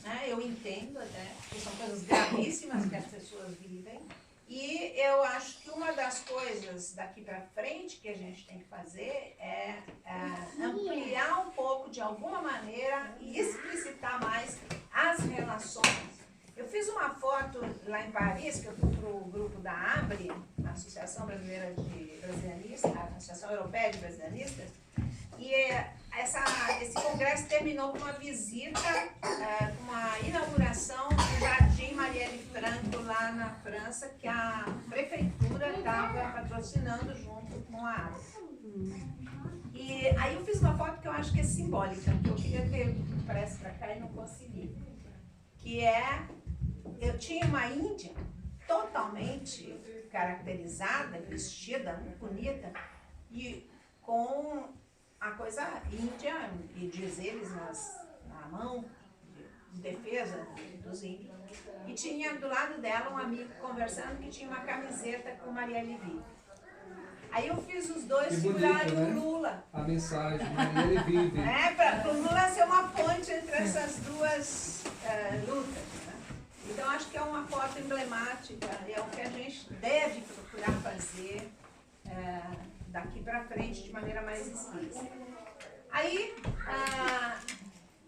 né? Eu entendo até, que são coisas gravíssimas que as pessoas vivem. E eu acho que uma das coisas daqui para frente que a gente tem que fazer é ampliar um pouco, de alguma maneira, e explicitar mais as relações. Eu fiz uma foto lá em Paris, que eu fui para o grupo da ABRE, a Associação Brasileira de Brasilianistas, a Associação Europeia de Brasilianistas, e esse congresso terminou com uma visita, com uma inauguração do Jardim Marielle Franco, lá na França, que a prefeitura estava patrocinando junto com a ABRE. E aí eu fiz uma foto que eu acho que é simbólica, que eu queria ter impresso para cá e não consegui. Que eu tinha uma índia totalmente caracterizada, vestida, muito bonita, e com a coisa índia, e diz eles na mão, de defesa dos índios. E tinha do lado dela um amigo conversando que tinha uma camiseta com Marielle vive. Aí eu fiz os dois figurarem o Lula. A mensagem, Marielle vive. Para o Lula ser uma ponte entre essas duas lutas. Né? Então acho que é uma foto emblemática, e é o que a gente deve procurar fazer daqui para frente de maneira mais explícita. Aí,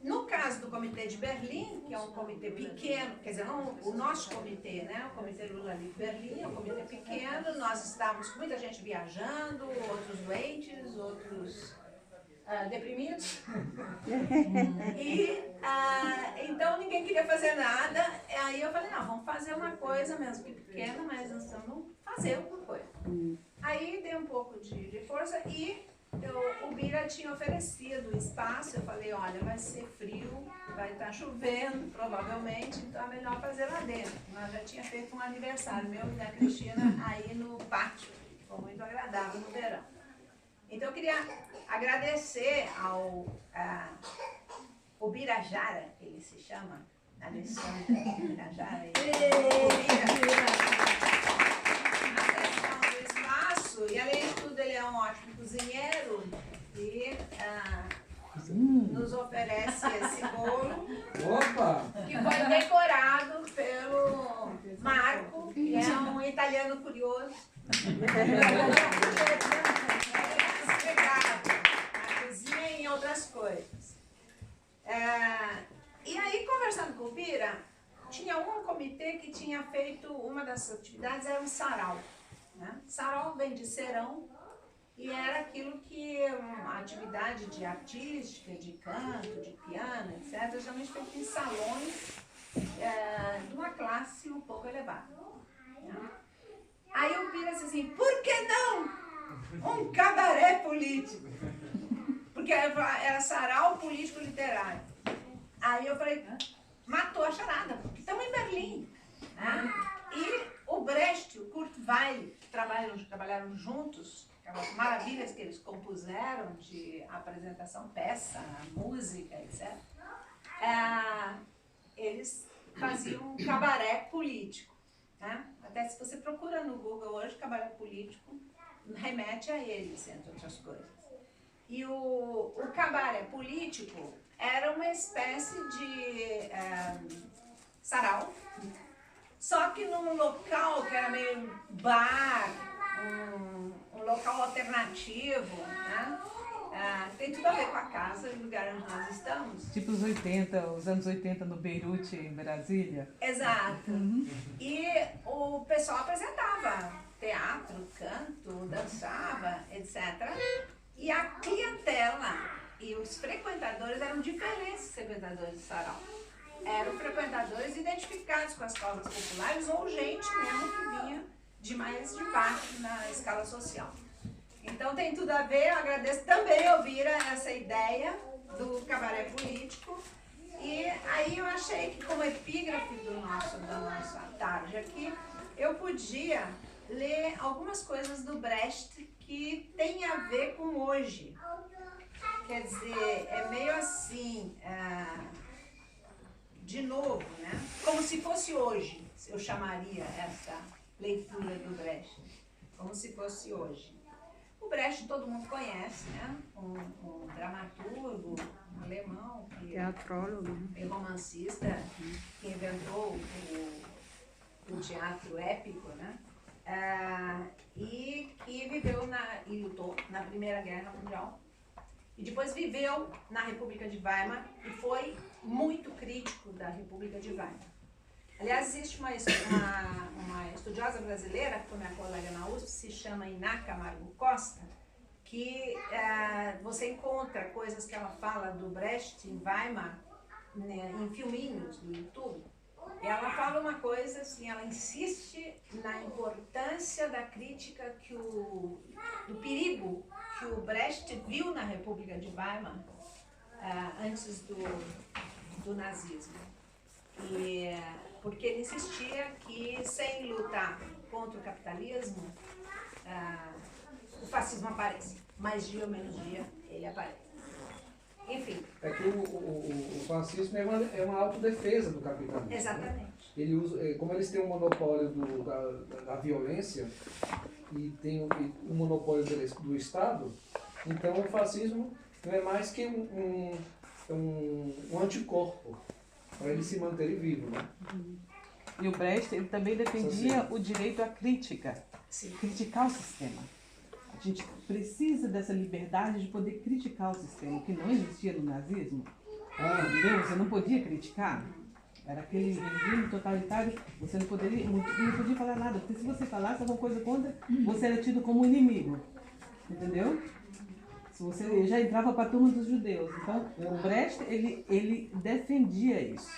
no caso do Comitê de Berlim, que é um comitê pequeno, quer dizer, não o nosso comitê, né? O Comitê Lula Livre Berlim é um comitê pequeno, nós estávamos com muita gente viajando, outros doentes, outros deprimidos. E então ninguém queria fazer nada, aí eu falei, não, vamos fazer uma coisa mesmo que pequena, mas nós vamos fazer alguma coisa. Aí dei um pouco de força e o Bira tinha oferecido o espaço. Eu falei, olha, vai ser frio, vai estar chovendo provavelmente, então é melhor fazer lá dentro. Nós já tinha feito um aniversário meu e da Cristina aí no pátio, que foi muito agradável no verão. Então eu queria agradecer ao Ubirajara, que ele se chama, Alessandro Ubirajara, e além de tudo ele é um ótimo cozinheiro e nos oferece esse bolo. Opa! Que foi decorado pelo Marco, que é um italiano curioso. Na cozinha e em outras coisas. E aí, conversando com o Bira, tinha um comitê que tinha feito, uma das atividades era um sarau. Né? Sarau vem de serão e era aquilo que uma atividade de artística, de canto, de piano, etc., geralmente feita em salões de uma classe um pouco elevada. Né? Aí eu vi assim, por que não um cabaré político? Porque era sarau político literário. Aí eu falei, matou a charada, porque estamos em Berlim. Né? E o Brecht e o Kurt Weill trabalharam juntos, aquelas maravilhas que eles compuseram de apresentação, peça, música, etc. Eles faziam um cabaré político. Né? Até se você procura no Google hoje, cabaré político, remete a eles, entre outras coisas. E o cabaré político era uma espécie de sarau, só que num local que era meio bar, um local alternativo, né? Tem tudo a ver com a casa e o lugar onde nós estamos. Tipo os anos 80 no Beirute, em Brasília. Exato. E o pessoal apresentava teatro, canto, dançava, etc. E a clientela e os frequentadores eram diferentes dos frequentadores de sarau. Eram frequentadores identificados com as causas populares ou gente mesmo que vinha de mais de baixo na escala social. Então tem tudo a ver, eu agradeço também ao Bira essa ideia do cabaré político. E aí eu achei que como epígrafe da nossa tarde aqui, eu podia ler algumas coisas do Brecht que tem a ver com hoje. Quer dizer, é meio assim, de novo, né? Como se fosse hoje, eu chamaria essa leitura do Brecht, como se fosse hoje. O Brecht todo mundo conhece, né? Um dramaturgo um alemão, que Teatrólogo. é romancista, que inventou o teatro épico, né? E que viveu e lutou na Primeira Guerra Mundial. E depois viveu na República de Weimar e foi muito crítico da República de Weimar. Aliás, existe uma estudiosa brasileira, que foi minha colega na USP, se chama Iná Camargo Costa, que você encontra coisas que ela fala do Brecht em Weimar, né, em filminhos do YouTube. E ela fala uma coisa assim, ela insiste na importância da crítica do perigo que o Brecht viu na República de Weimar antes do nazismo. Porque ele insistia que sem lutar contra o capitalismo, o fascismo aparece. Mais dia ou menos dia, ele aparece. Enfim. É que o fascismo é uma autodefesa do capitalismo. Exatamente. Né? Ele usa, como eles têm um monopólio da violência e tem o monopólio do Estado, então o fascismo não é mais que um anticorpo para ele se manter vivo, né? E o Brecht, ele também defendia o direito à crítica, criticar o sistema. A gente precisa dessa liberdade de poder criticar o sistema, que não existia no nazismo. Entendeu? Você não podia criticar. Era aquele regime totalitário, você não podia falar nada, porque se você falasse alguma coisa contra, você era tido como inimigo. Entendeu? Se você já entrava para a turma dos judeus. Então, o Brecht, ele defendia isso.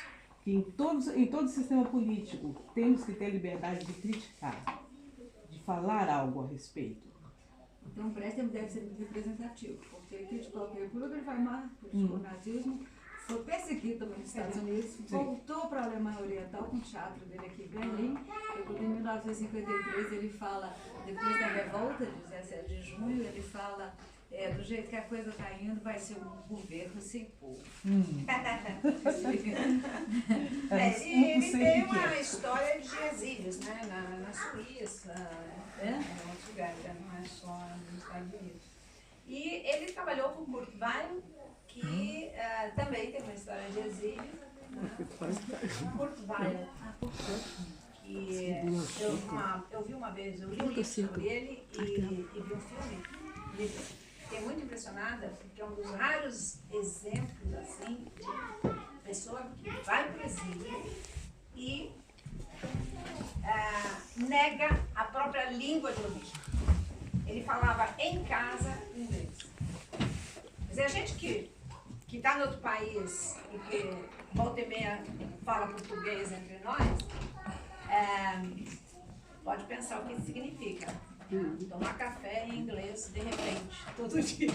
Que em todo sistema político temos que ter a liberdade de criticar, de falar algo a respeito. Então o Brecht deve ser representativo, porque ele criticou a República de Weimar, criticou o nazismo, foi perseguido também nos Estados Unidos, voltou para a Alemanha Oriental com o teatro dele aqui em Berlim. Em 1953 ele fala, depois da revolta de 17 de junho, ele fala, do jeito que a coisa está indo, vai ser um governo sem povo. Ele tem uma história de exílios, né? Na Suíça, em outros lugares, não é só nos Estados Unidos. E ele trabalhou com Kurt Weill, que também tem uma história de exílio. Né? Kurt Weill, que eu vi uma vez, eu li um livro sobre ele e vi um filme. Fiquei muito impressionada, porque é um dos raros exemplos assim, de pessoa que vai para o exílio e nega a própria língua de origem. Ele falava em casa inglês. Quer dizer, a gente que está em outro país e que volta e meia fala português entre nós, pode pensar o que isso significa. Tomar café em inglês de repente, todo dia.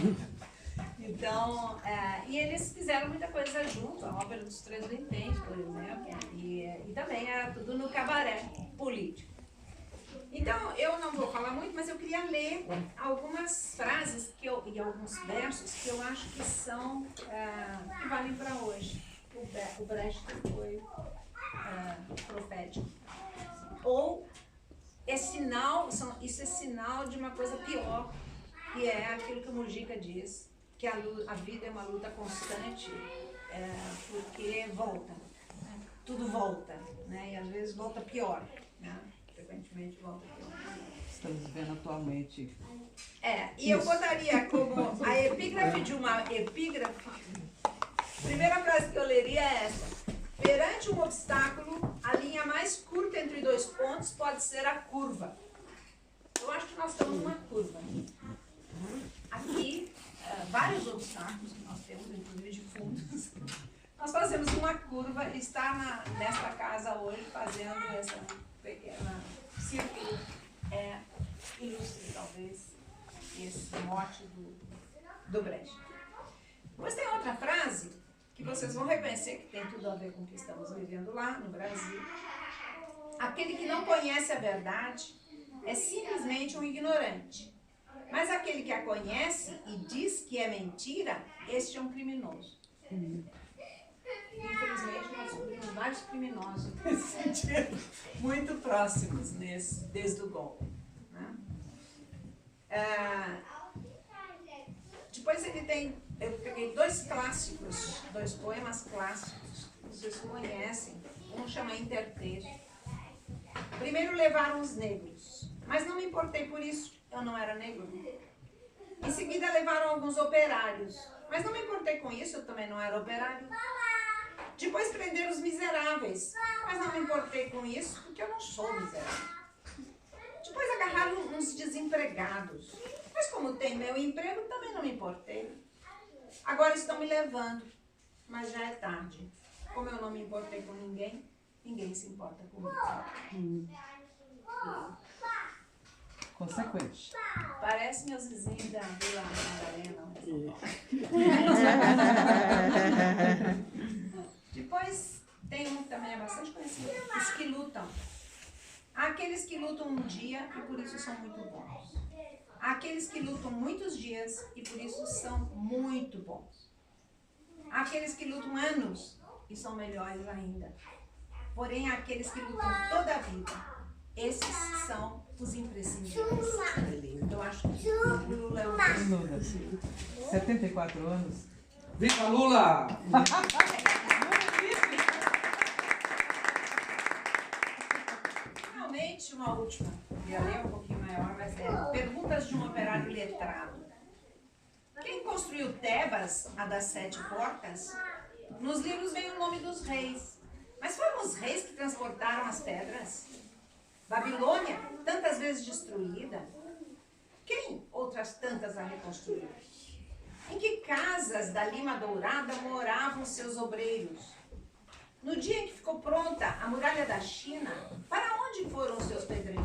Então, e eles fizeram muita coisa junto, a Ópera dos Três Vinténs, por exemplo, e também era tudo no cabaré político. Então, eu não vou falar muito, mas eu queria ler algumas frases e alguns versos que eu acho que são, que valem para hoje. O Brecht foi profético. Ou isso é sinal de uma coisa pior, que é aquilo que o Mujica diz, que a vida é uma luta constante, porque volta, né? Tudo volta, né? E às vezes volta pior, né? Frequentemente volta pior. Estamos vendo atualmente. E eu botaria como a epígrafe de uma epígrafe, a primeira frase que eu leria é essa: perante um obstáculo, a linha mais curta entre dois pontos pode ser a curva. Eu acho que nós estamos numa curva. Aqui, vários obstáculos que nós temos, inclusive de fundos. Nós fazemos uma curva e está nesta casa hoje fazendo essa pequena círculo. Ilustre, talvez, esse mote do Brecht. Depois tem outra frase que vocês vão reconhecer que tem tudo a ver com o que estamos vivendo lá no Brasil. Aquele que não conhece a verdade é simplesmente um ignorante. Mas aquele que a conhece e diz que é mentira, este é um criminoso. Infelizmente, nós descobrimos vários criminosos nesse sentido, muito próximos desde o golpe. Né? Depois ele tem eu peguei dois clássicos, dois poemas clássicos, vocês conhecem. Um chama Intertexto. Primeiro levaram os negros, mas não me importei por isso, eu não era negro. Em seguida levaram alguns operários, mas não me importei com isso, eu também não era operário. Depois prenderam os miseráveis, mas não me importei com isso, porque eu não sou miserável. Depois agarraram uns desempregados, mas como tem meu emprego, também não me importei. Agora estão me levando, mas já é tarde. Como eu não me importei com ninguém, ninguém se importa comigo. Consequente. Parece meus vizinhos da Vila Madalena. Depois tem um que também é bastante conhecido, os que lutam. Há aqueles que lutam um dia e por isso são muito bons. Há aqueles que lutam muitos dias e por isso são muito bons. Há aqueles que lutam anos e são melhores ainda. Porém, há aqueles que lutam toda a vida. Esses são os imprescindíveis. Eu acho que o Lula é o Lula, 74 anos. Viva Lula! Finalmente, uma última. Eu ia ler um pouquinho maior, mas é Perguntas de um Operário Letrado. Quem construiu Tebas, a das 7 portas? Nos livros vem o nome dos reis. Mas foram os reis que transportaram as pedras? Babilônia, tantas vezes destruída? Quem outras tantas a reconstruiu? Em que casas da Lima Dourada moravam seus obreiros? No dia em que ficou pronta a muralha da China, para onde foram os seus pedreiros?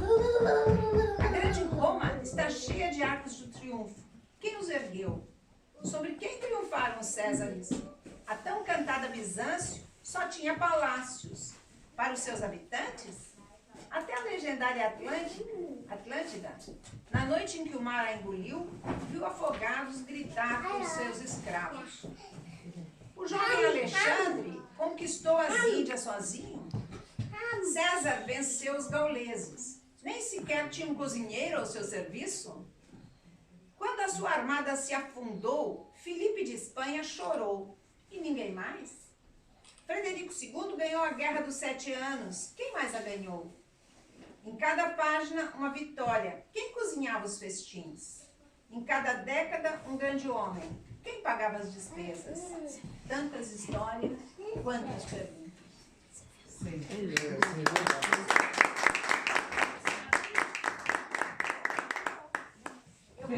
A grande Roma está cheia de arcos de triunfo. Quem os ergueu? Sobre quem triunfaram os Césares? A tão cantada Bizâncio só tinha palácios. Para os seus habitantes? Até a legendária Atlântida, na noite em que o mar a engoliu, viu afogados gritar por seus escravos. O jovem Alexandre conquistou as Índias sozinho. César venceu os gauleses. Nem sequer tinha um cozinheiro ao seu serviço. Quando a sua armada se afundou, Filipe de Espanha chorou. E ninguém mais? Frederico II ganhou a Guerra dos 7 Anos. Quem mais a ganhou? Em cada página, uma vitória. Quem cozinhava os festins? Em cada década, um grande homem. Quem pagava as despesas? Tantas histórias, quantas perguntas. Sim. Eu me